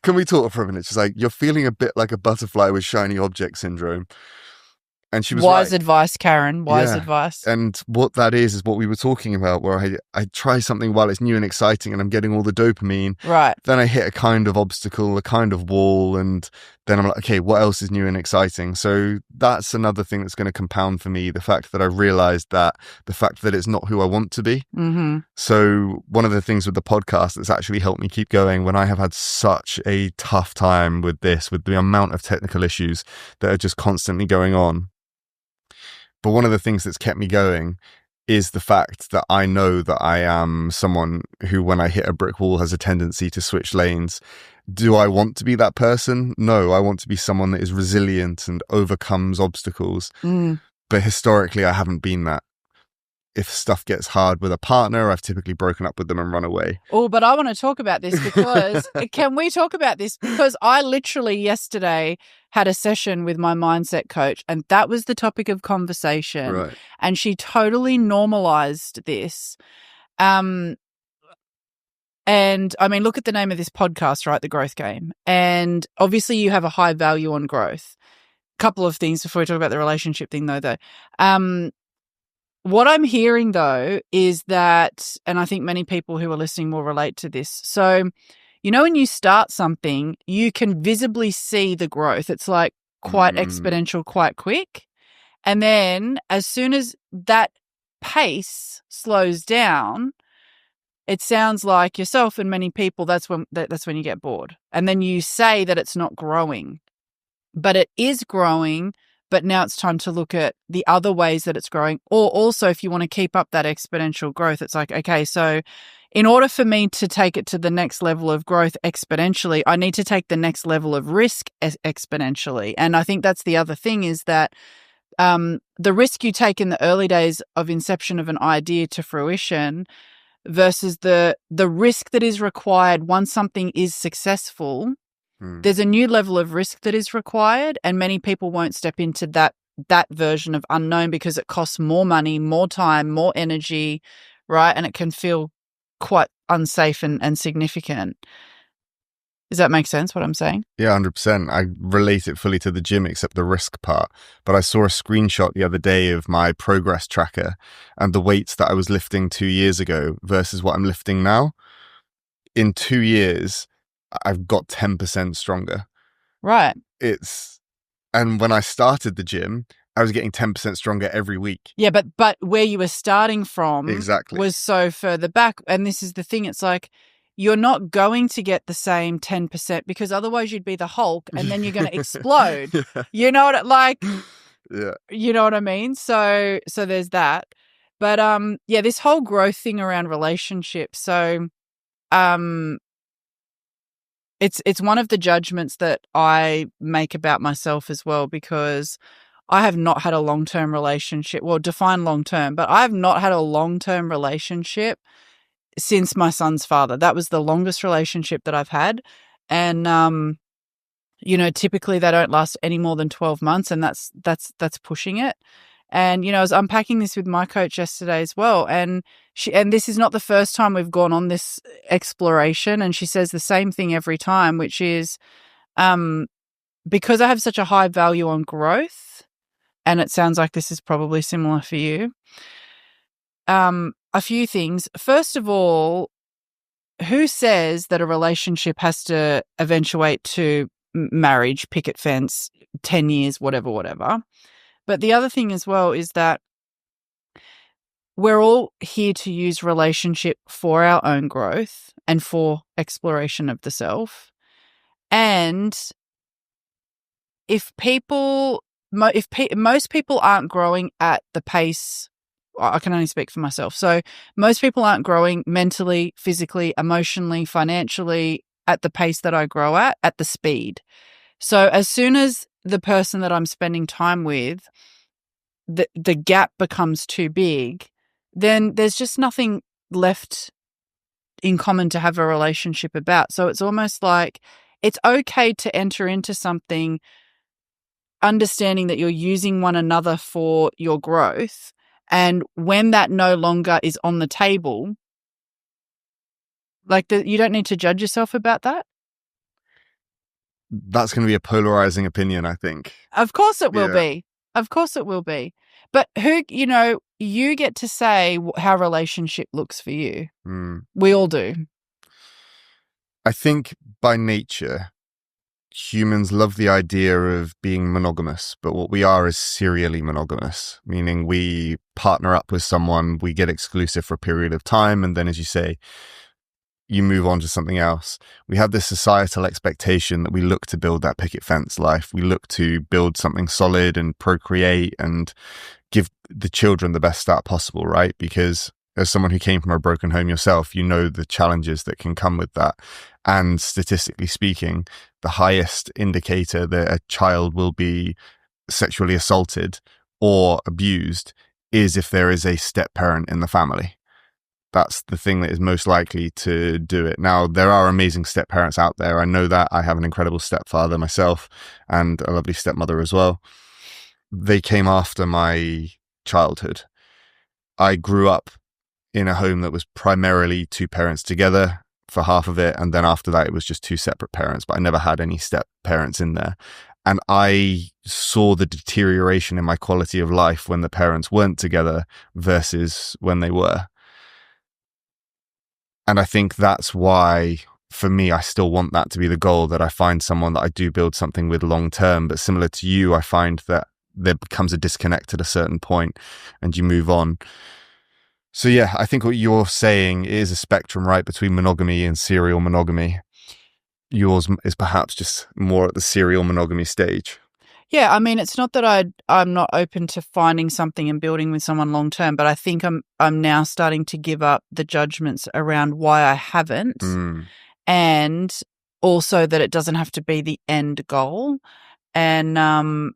can we talk for a minute? She's like, you're feeling a bit like a butterfly with shiny object syndrome. And she was wise right. advice, Karen. Wise advice. And what that is what we were talking about, where I try something while it's new and exciting and I'm getting all the dopamine. Right. Then I hit a kind of obstacle, a kind of wall, and then I'm like, okay, what else is new and exciting? So that's another thing that's going to compound for me, the fact that I realized that it's not who I want to be. Mm-hmm. So one of the things with the podcast that's actually helped me keep going when I have had such a tough time with this, with the amount of technical issues that are just constantly going on. But one of the things that's kept me going is the fact that I know that I am someone who, when I hit a brick wall, has a tendency to switch lanes. Do I want to be that person? No, I want to be someone that is resilient and overcomes obstacles. But historically, I haven't been that. If stuff gets hard with a partner, I've typically broken up with them and run away. Oh, but I want to talk about this because can we talk about this? Because I literally yesterday had a session with my mindset coach, and that was the topic of conversation. Right. And she totally normalized this. And I mean, look at the name of this podcast, right? The Growth Game. And obviously you have a high value on growth. Couple of things before we talk about the relationship thing though. What I'm hearing, though, is that, and I think many people who are listening will relate to this. So, you know, when you start something, you can visibly see the growth. It's like quite exponential, quite quick. And then as soon as that pace slows down, it sounds like yourself and many people, that's when you get bored. And then you say that it's not growing, but it is growing. But now it's time to look at the other ways that it's growing. Or also, if you want to keep up that exponential growth, it's like, okay, so in order for me to take it to the next level of growth exponentially, I need to take the next level of risk exponentially. And I think that's the other thing is that the risk you take in the early days of inception of an idea to fruition versus the risk that is required once something is successful. There's a new level of risk that is required, and many people won't step into that version of unknown because it costs more money, more time, more energy, right? And it can feel quite unsafe and significant. Does that make sense, what I'm saying? Yeah, 100%. I relate it fully to the gym, except the risk part. But I saw a screenshot the other day of my progress tracker and the weights that I was lifting 2 years ago versus what I'm lifting now. In 2 years, I've got 10% stronger. Right. And when I started the gym, I was getting 10% stronger every week. Yeah, but where you were starting from exactly was so further back. And this is the thing, it's like you're not going to get the same 10% because otherwise you'd be the Hulk and then you're going to explode. Yeah. You know what yeah. You know what I mean? So there's that. But yeah, this whole growth thing around relationships. So it's one of the judgments that I make about myself as well, because I have not had a long-term relationship. Well, define long-term, but I have not had a long-term relationship since my son's father. That was the longest relationship that I've had. And, you know, typically they don't last any more than 12 months, and that's pushing it. And, you know, I was unpacking this with my coach yesterday as well. And this is not the first time we've gone on this exploration. And she says the same thing every time, which is, because I have such a high value on growth, and it sounds like this is probably similar for you, a few things. First of all, who says that a relationship has to eventuate to marriage, picket fence, 10 years, whatever. But the other thing as well is that we're all here to use relationship for our own growth and for exploration of the self. And if most people aren't growing at the pace, I can only speak for myself. So most people aren't growing mentally, physically, emotionally, financially at the pace that I grow at the speed. So as soon as the person that I'm spending time with, the gap becomes too big, then there's just nothing left in common to have a relationship about. So it's almost like it's okay to enter into something understanding that you're using one another for your growth. And when that no longer is on the table, you don't need to judge yourself about that. That's going to be a polarizing opinion, I think. Of course it will be. Of course it will be. But you get to say how relationship looks for you. We all do. I think by nature, humans love the idea of being monogamous, but what we are is serially monogamous, meaning we partner up with someone, we get exclusive for a period of time, and then, as you say, you move on to something else. We have this societal expectation that we look to build that picket fence life. We look to build something solid and procreate and give the children the best start possible, right? Because as someone who came from a broken home yourself, you know the challenges that can come with that. And statistically speaking, the highest indicator that a child will be sexually assaulted or abused is if there is a step parent in the family. That's the thing that is most likely to do it. Now, there are amazing step parents out there. I know that. I have an incredible stepfather myself and a lovely stepmother as well. They came after my childhood. I grew up in a home that was primarily two parents together for half of it, and then after that it was just two separate parents, but I never had any step parents in there. And I saw the deterioration in my quality of life when the parents weren't together versus when they were. And I think that's why, for me, I still want that to be the goal, that I find someone that I do build something with long term. But similar to you, I find that there becomes a disconnect at a certain point and you move on. So yeah, I think what you're saying is a spectrum, right, between monogamy and serial monogamy. Yours is perhaps just more at the serial monogamy stage. Yeah, I mean, it's not that I'm not open to finding something and building with someone long term, but I think I'm now starting to give up the judgments around why I haven't, and also that it doesn't have to be the end goal. And I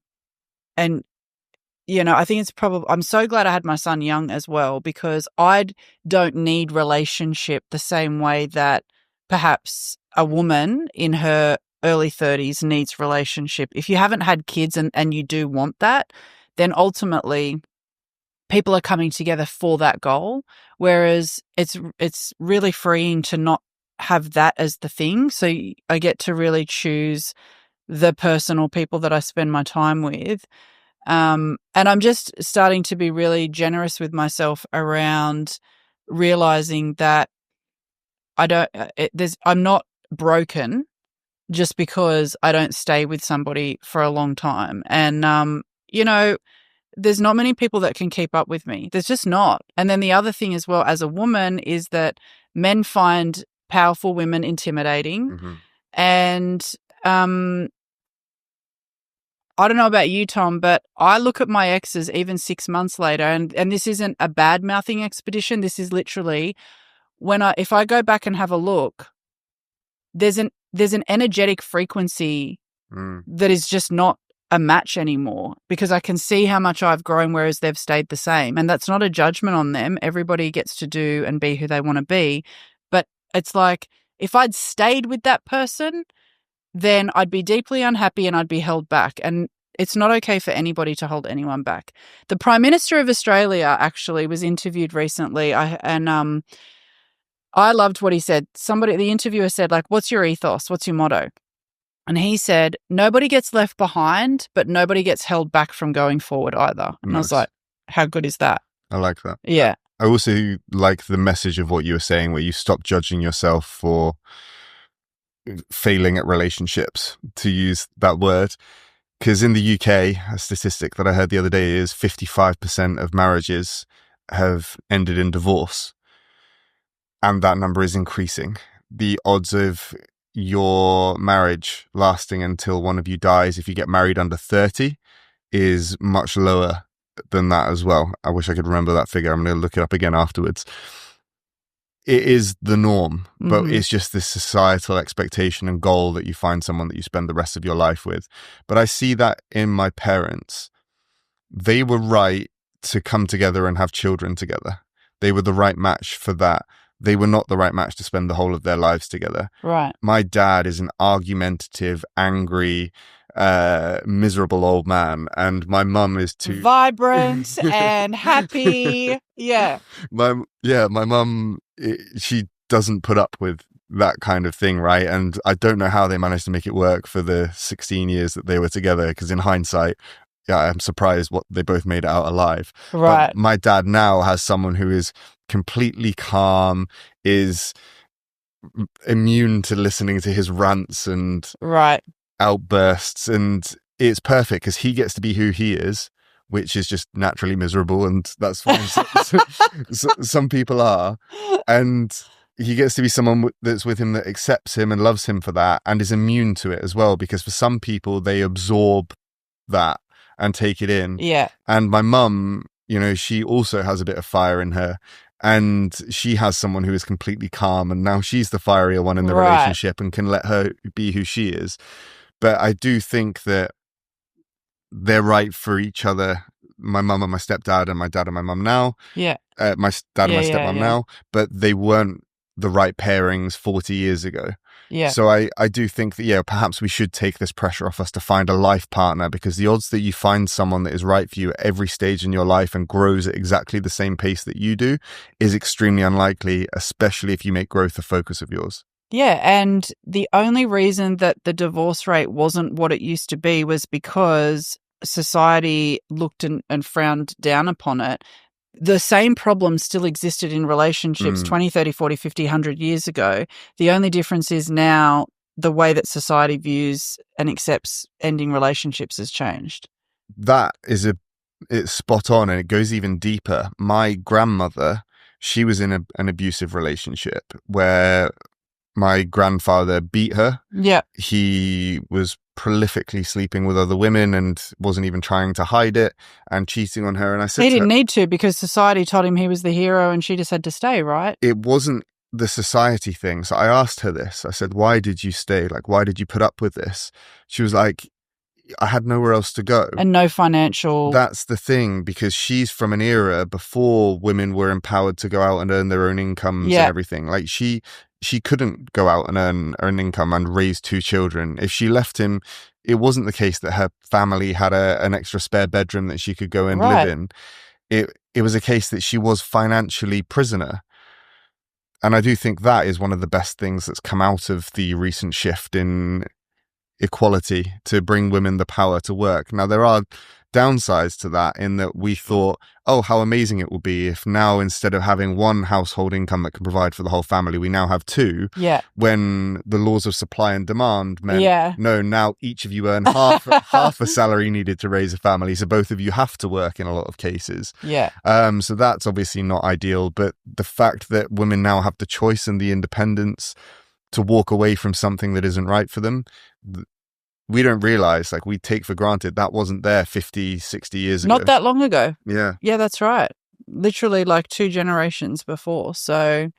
think it's probably, I'm so glad I had my son young as well, because I don't need relationship the same way that perhaps a woman in her early 30s needs relationship. If you haven't had kids and you do want that, then ultimately people are coming together for that goal. Whereas it's really freeing to not have that as the thing. So I get to really choose the person or people that I spend my time with. And I'm just starting to be really generous with myself around realizing that I'm not broken just because I don't stay with somebody for a long time. And, there's not many people that can keep up with me. There's just not. And then the other thing as well, as a woman, is that men find powerful women intimidating. Mm-hmm. And I don't know about you, Tom, but I look at my exes even 6 months later, and this isn't a bad-mouthing expedition. This is literally if I go back and have a look, there's an energetic frequency that is just not a match anymore, because I can see how much I've grown, whereas they've stayed the same. And that's not a judgment on them. Everybody gets to do and be who they want to be. But it's like, if I'd stayed with that person, then I'd be deeply unhappy and I'd be held back. And it's not okay for anybody to hold anyone back. The Prime Minister of Australia actually was interviewed recently, and I loved what he said. The interviewer said, like, what's your ethos? What's your motto? And he said, nobody gets left behind, but nobody gets held back from going forward either. And I was Nice. like, how good is that? I like that. Yeah. I also like the message of what you were saying, where you stop judging yourself for failing at relationships, to use that word. Because in the UK, a statistic that I heard the other day is 55% of marriages have ended in divorce. And that number is increasing. The odds of your marriage lasting until one of you dies, if you get married under 30, is much lower than that as well. I wish I could remember that figure. I'm going to look it up again afterwards. It is the norm, but it's just this societal expectation and goal that you find someone that you spend the rest of your life with. But I see that in my parents. They were right to come together and have children together. They were the right match for that. They were not the right match to spend the whole of their lives together. Right. My dad is an argumentative, angry, miserable old man, and my mum is too vibrant and happy. Yeah. My mum, she doesn't put up with that kind of thing, right? And I don't know how they managed to make it work for the 16 years that they were together, because in hindsight, yeah, I'm surprised what they both made it out alive. Right. But my dad now has someone who is completely calm, is immune to listening to his rants and outbursts, and it's perfect because he gets to be who he is, which is just naturally miserable, and that's fine. Some people are, and he gets to be someone that's with him that accepts him and loves him for that and is immune to it as well, because for some people they absorb that and take it in. Yeah. And my mum, she also has a bit of fire in her, and she has someone who is completely calm, and now she's the fierier one in the relationship and can let her be who she is. But I do think that they're right for each other. My mum and my stepdad, and my dad and my mum now. Yeah. My dad and my stepmom now, but they weren't the right pairings 40 years ago. Yeah. So I do think that, perhaps we should take this pressure off us to find a life partner, because the odds that you find someone that is right for you at every stage in your life and grows at exactly the same pace that you do is extremely unlikely, especially if you make growth a focus of yours. Yeah, and the only reason that the divorce rate wasn't what it used to be was because society looked and frowned down upon it. The same problem still existed in relationships 20, 30, 40, 50, 100 years ago. The only difference is now the way that society views and accepts ending relationships has changed. That is it's spot on, and it goes even deeper. My grandmother, she was in an abusive relationship where my grandfather beat her. Yeah. He was prolifically sleeping with other women and wasn't even trying to hide it, and cheating on her. And I said he didn't need to, because society told him he was the hero and she just had to stay, right? It wasn't the society thing. So I asked her this. I said, why did you stay? Like, why did you put up with this? She was like, I had nowhere else to go. And no financial... That's the thing, because she's from an era before women were empowered to go out and earn their own incomes and everything. Like, she couldn't go out and earn an income and raise 2 children. If she left him, it wasn't the case that her family had an extra spare bedroom that she could go and live in. It was a case that she was financially prisoner. And I do think that is one of the best things that's come out of the recent shift in equality to bring women the power to work. Now, there are downsides to that, in that we thought, oh, how amazing it will be if now, instead of having one household income that can provide for the whole family, we now have 2. Yeah. When the laws of supply and demand meant, no, now each of you earn half a salary needed to raise a family, so both of you have to work in a lot of cases. Yeah. So that's obviously not ideal, but the fact that women now have the choice and the independence to walk away from something that isn't right for them, we don't realize, like, we take for granted that wasn't there 50, 60 years ago. Not that long ago. Yeah. Yeah, that's right. Literally like 2 generations before. So,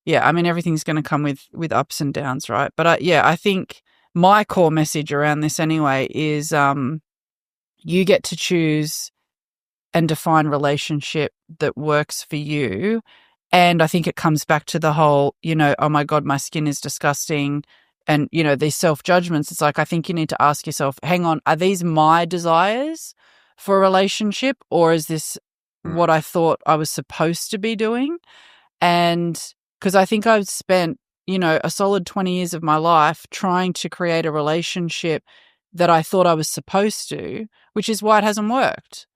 yeah, I mean, everything's going to come with ups and downs, right? But I think my core message around this anyway is you get to choose and define relationship that works for you. And I think it comes back to the whole, oh my God, my skin is disgusting. And, these self-judgments, it's like, I think you need to ask yourself, hang on, are these my desires for a relationship, or is this what I thought I was supposed to be doing? And because I think I've spent, a solid 20 years of my life trying to create a relationship that I thought I was supposed to, which is why it hasn't worked.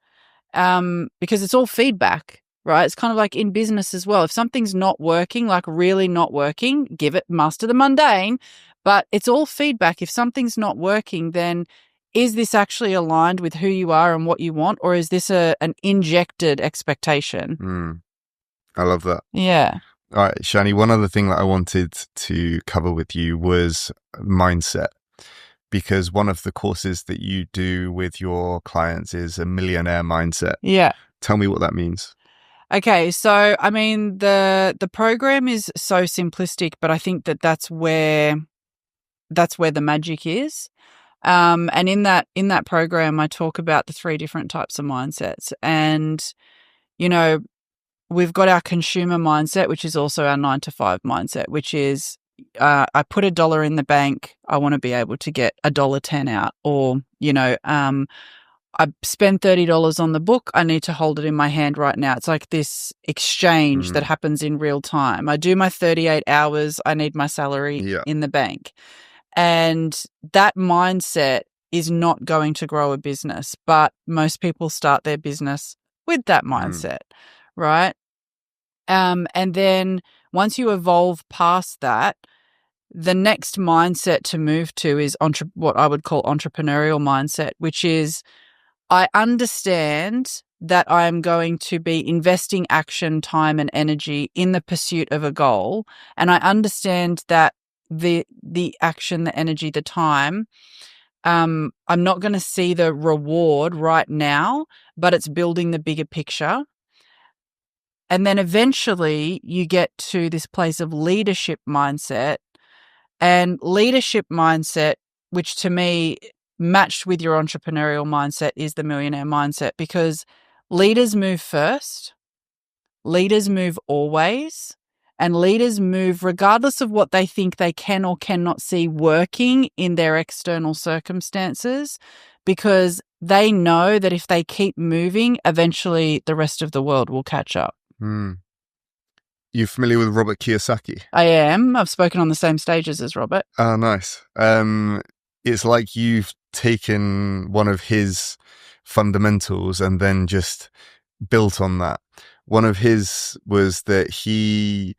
Because it's all feedback, right? It's kind of like in business as well. If something's not working, like really not working, master the mundane, but it's all feedback. If something's not working, then is this actually aligned with who you are and what you want, or is this an injected expectation? I love that. Yeah. All right, Shani, one other thing that I wanted to cover with you was mindset, because one of the courses that you do with your clients is a millionaire mindset. Yeah. Tell me what that means. Okay, so I mean the program is so simplistic, but I think that's where the magic is. And in that program, I talk about the 3 different types of mindsets, and we've got our consumer mindset, which is also our 9-to-5 mindset, which is I put $1 in the bank, I want to be able to get $1.10 out, or I spend $30 on the book, I need to hold it in my hand right now. It's like this exchange that happens in real time. I do my 38 hours, I need my salary in the bank. And that mindset is not going to grow a business, but most people start their business with that mindset, right? And then once you evolve past that, the next mindset to move to is what I would call entrepreneurial mindset, which is I understand that I am going to be investing action, time, and energy in the pursuit of a goal. And I understand that the action, the energy, the time, I'm not going to see the reward right now, but it's building the bigger picture. And then eventually you get to this place of leadership mindset. And leadership mindset, which to me matched with your entrepreneurial mindset, is the millionaire mindset, because leaders move first, leaders move always, and leaders move regardless of what they think they can or cannot see working in their external circumstances, because they know that if they keep moving, eventually the rest of the world will catch up. You familiar with Robert Kiyosaki? I am. I've spoken on the same stages as Robert. Oh, nice. It's like you've taken one of his fundamentals and then just built on that. One of his was that he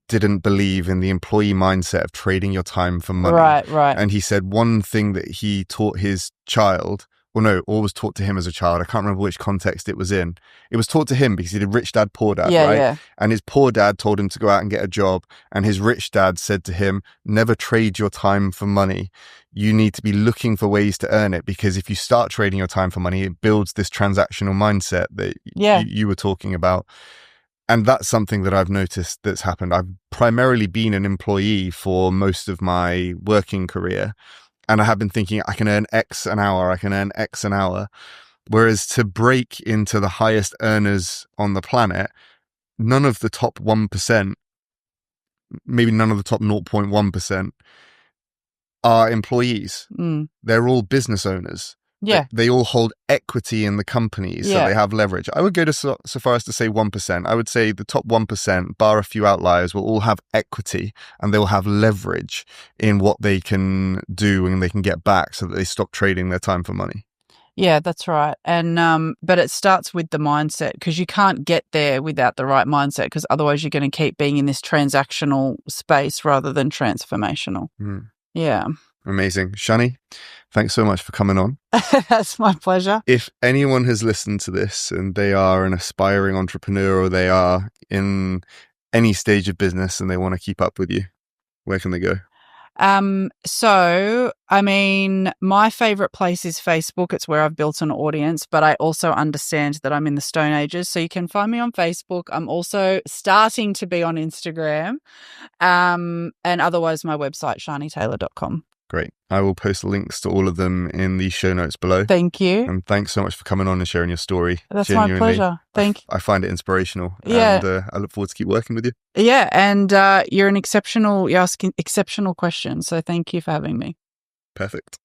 didn't believe in the employee mindset of trading your time for money. Right. And he said one thing that he taught his child, or was taught to him as a child, I can't remember which context it was in. It was taught to him because he did Rich Dad, Poor Dad, right? Yeah. And his poor dad told him to go out and get a job. And his rich dad said to him, never trade your time for money. You need to be looking for ways to earn it, because if you start trading your time for money, it builds this transactional mindset that you were talking about. And that's something that I've noticed that's happened. I've primarily been an employee for most of my working career. And I have been thinking, I can earn X an hour, I can earn X an hour. Whereas to break into the highest earners on the planet, none of the top 1%, maybe none of the top 0.1% are employees. They're all business owners. Yeah. They all hold equity in the companies, so they have leverage. I would go to so far as to say 1%. I would say the top 1%, bar a few outliers, will all have equity and they'll have leverage in what they can do and they can get back, so that they stop trading their time for money. Yeah, that's right. And but it starts with the mindset, because you can't get there without the right mindset, because otherwise you're going to keep being in this transactional space rather than transformational. Yeah. Amazing. Shani, thanks so much for coming on. That's my pleasure. If anyone has listened to this and they are an aspiring entrepreneur, or they are in any stage of business and they want to keep up with you, where can they go? So, I mean, my favorite place is Facebook. It's where I've built an audience, but I also understand that I'm in the Stone Ages. So you can find me on Facebook. I'm also starting to be on Instagram. And otherwise my website, shanitaylor.com. Great. I will post links to all of them in the show notes below. Thank you. And thanks so much for coming on and sharing your story. That's my pleasure. Thank you. I find it inspirational. Yeah. And I look forward to keep working with you. Yeah. And you're you ask exceptional questions. So thank you for having me. Perfect.